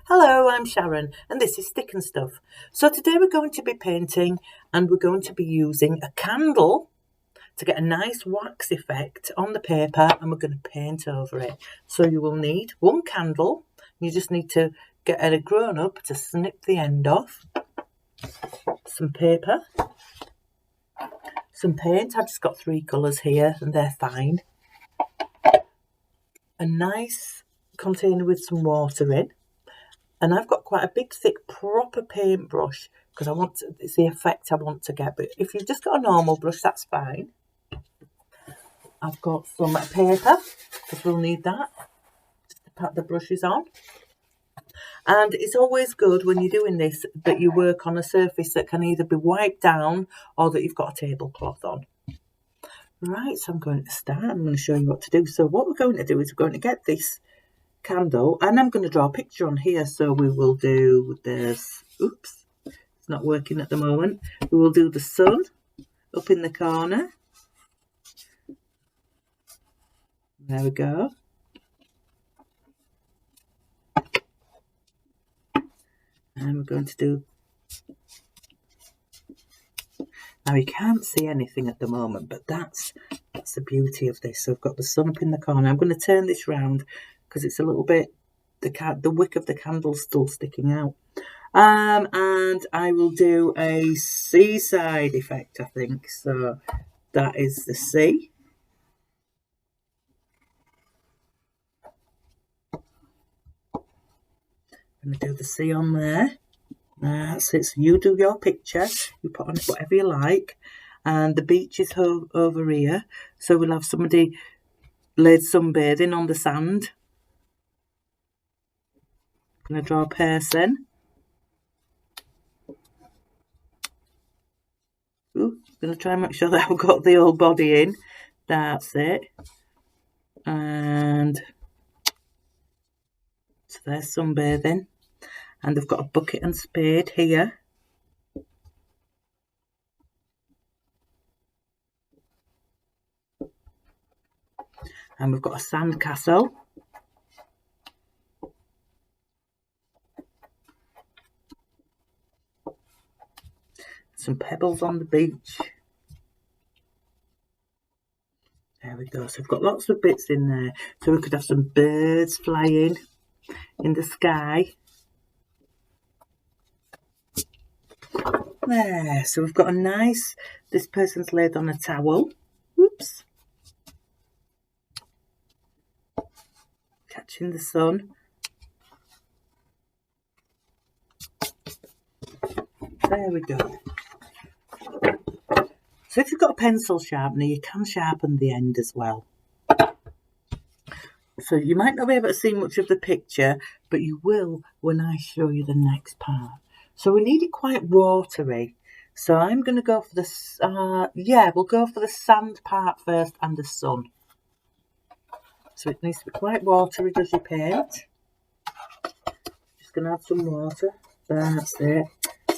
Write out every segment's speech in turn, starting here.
Hello, I'm Sharon and this is Stick and Stuff. So today we're going to be painting and we're going to be using a candle to get a nice wax effect on the paper, and we're going to paint over it. So you will need one candle. You just need to get a grown-up to snip the end off. Some paper, some paint. I've just got 3 colours here and they're fine. A nice container with some water in. And I've got quite a big, thick, proper paintbrush because it's the effect I want to get. But if you've just got a normal brush, that's fine. I've got some paper because we'll need that just to pat the brushes on. And it's always good when you're doing this that you work on a surface that can either be wiped down or that you've got a tablecloth on. Right, so I'm going to start. I'm going to show you what to do. So what we're going to do is we're going to get this candle, and I'm going to draw a picture on here. So we will do this. Oops, it's not working at the moment. We will do the sun up in the corner. There we go. And we're going to do. Now you can't see anything at the moment, but that's the beauty of this. So I've got the sun up in the corner. I'm going to turn this round because it's a little bit, the wick of the candle's still sticking out. And I will do a seaside effect, I think. So that is the sea. I'm going to do the sea on there. That's it. So you do your picture. You put on it whatever you like. And the beach is over here. So we'll have somebody laid sunbathing on the sand. I'm going to draw a person. Ooh, I'm going to try and make sure that I've got the whole body in. That's it. And so there's sunbathing. And I've got a bucket and spade here. And we've got a sand castle. Some pebbles on the beach. There we go. So we've got lots of bits in there. So we could have some birds flying in the sky. There. So we've got a nice, this person's laid on a towel. Oops. Catching the sun. There we go. So if you've got a pencil sharpener, you can sharpen the end as well. So you might not be able to see much of the picture, but you will when I show you the next part. So we need it quite watery. So I'm going to go for the, we'll go for the sand part first and the sun. So it needs to be quite watery as you paint. Just going to add some water. That's it. A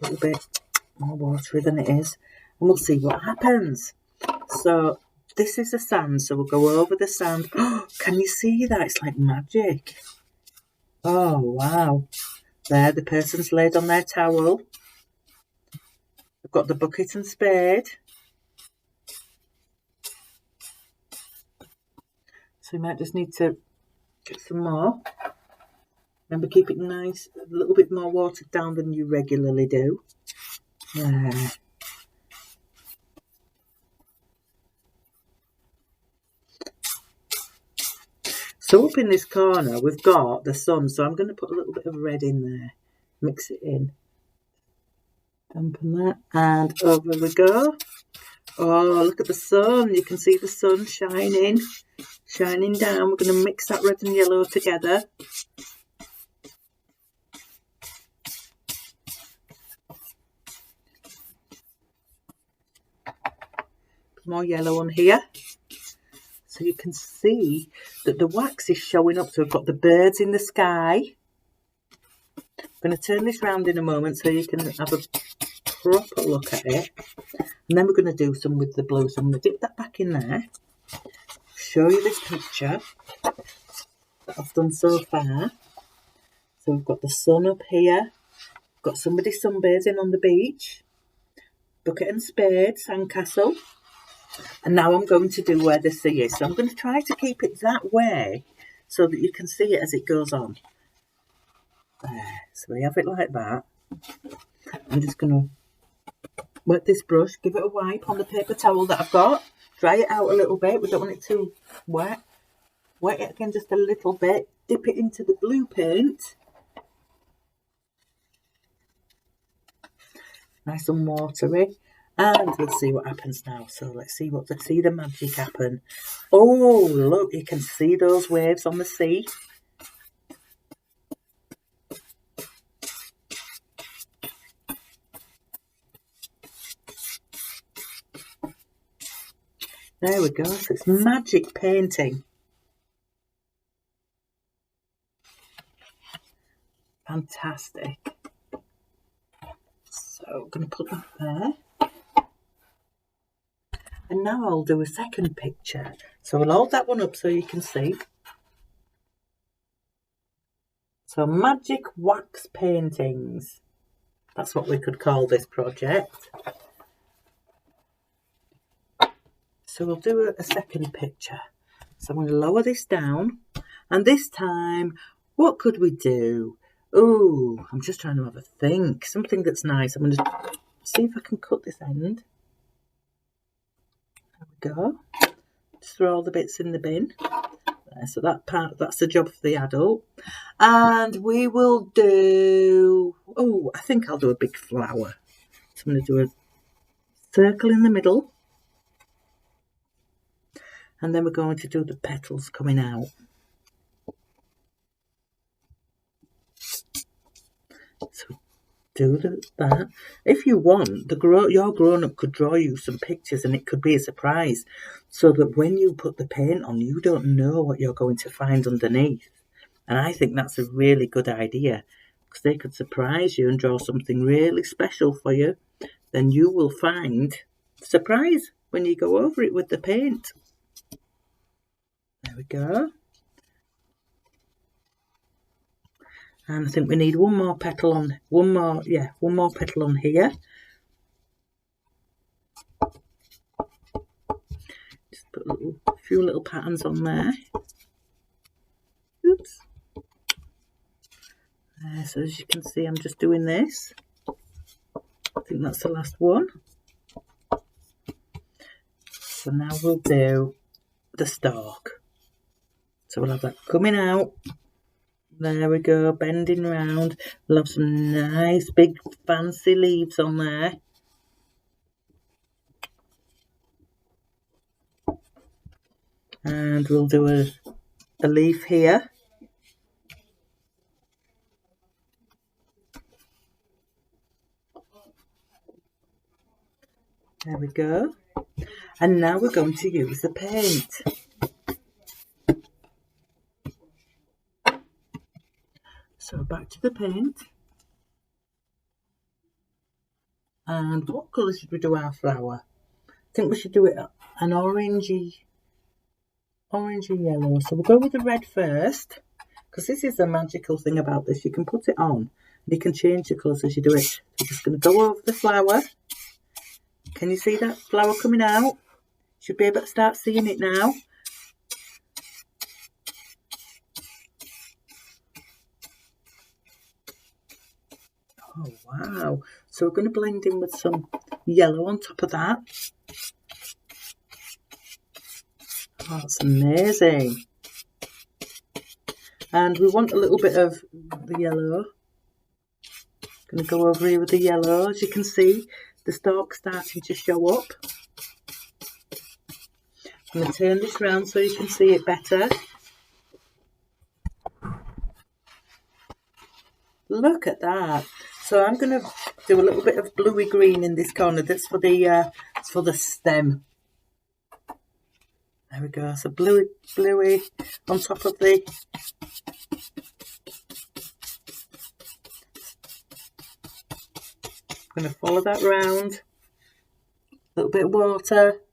little bit more watery than it is. And we'll see what happens. So this is the sand. So we'll go over the sand. Oh, can you see that? It's like magic. Oh, wow. There, the person's laid on their towel. I've got the bucket and spade. So you might just need to get some more. Remember, keep it nice, a little bit more watered down than you regularly do. There. So up in this corner, we've got the sun. So I'm going to put a little bit of red in there. Mix it in. Dampen that. And over we go. Oh, look at the sun. You can see the sun shining down. We're going to mix that red and yellow together. More yellow on here. So you can see that the wax is showing up. So we've got the birds in the sky. I'm going to turn this round in a moment so you can have a proper look at it. And then we're going to do some with the blue. So I'm going to dip that back in there. Show you this picture that I've done so far. So So we've got the sun up here. Got somebody sunbathing on the beach. Bucket and spade, sandcastle. And now I'm going to do where the sea is. So I'm going to try to keep it that way so that you can see it as it goes on. There. So we have it like that. I'm just going to wet this brush, give it a wipe on the paper towel that I've got. Dry it out a little bit. We don't want it too wet. Wet it again just a little bit. Dip it into the blue paint. Nice and watery. And we'll see what happens now. So let's see the magic happen. Oh, look, you can see those waves on the sea. There we go. So it's magic painting. Fantastic. So I'm going to put that there. And now I'll do a second picture. So I'll hold that one up so you can see. So magic wax paintings. That's what we could call this project. So we'll do a second picture. So I'm going to lower this down. And this time, what could we do? Oh, I'm just trying to have a think. Something that's nice. I'm going to see if I can cut this end. There we go. Just throw all the bits in the bin. There, so that part, that's the job for the adult. And we will do... Oh, I think I'll do a big flower. So I'm going to do a circle in the middle. And then we're going to do the petals coming out. So do that. If you want, your grown-up could draw you some pictures and it could be a surprise. So that when you put the paint on, you don't know what you're going to find underneath. And I think that's a really good idea. Because they could surprise you and draw something really special for you. Then you will find the surprise when you go over it with the paint. There we go. And I think we need one more petal on here. Just put a few little patterns on there. Oops. So as you can see, I'm just doing this. I think that's the last one. So now we'll do the stalk. So we'll have that coming out. There we go, bending round. We'll have some nice big fancy leaves on there. And we'll do a leaf here. There we go. And now we're going to use the paint. So back to the paint. And what colour should we do our flower? I think we should do it an orangey yellow. So we'll go with the red first. Because this is the magical thing about this. You can put it on and you can change the colours as you do it. So I'm just going to go over the flower. Can you see that flower coming out? Should be able to start seeing it now. Oh, wow. So we're going to blend in with some yellow on top of that. Oh, that's amazing. And we want a little bit of the yellow. Going to go over here with the yellow. As you can see, the stalk's starting to show up. I'm going to turn this round so you can see it better. Look at that. So I'm going to do a little bit of bluey green in this corner. That's for the stem. There we go. So bluey on top of the... I'm going to follow that round. A little bit of water.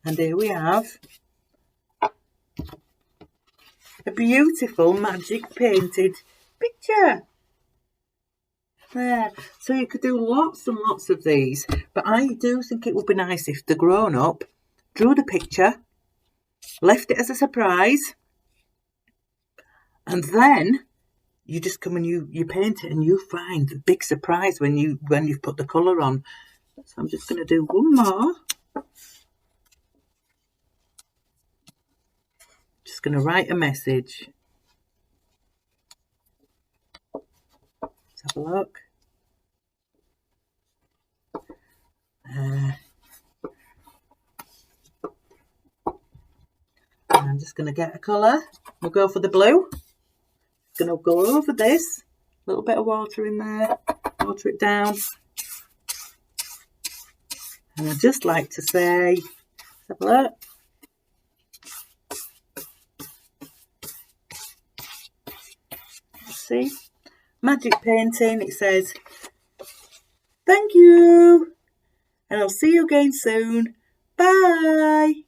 And here we have a beautiful magic painted picture. There. So you could do lots and lots of these, but I do think it would be nice if the grown-up drew the picture, left it as a surprise, and then you just come and you paint it and you find the big surprise when you've put the colour on. So I'm just going to do one more. Just going to write a message. Let's have a look. I'm just going to get a colour. We'll go for the blue. Going to go over this. A little bit of water in there. Water it down. And I'd just like to say, let's have a look. Let's see. Magic painting. It says, thank you. And I'll see you again soon. Bye.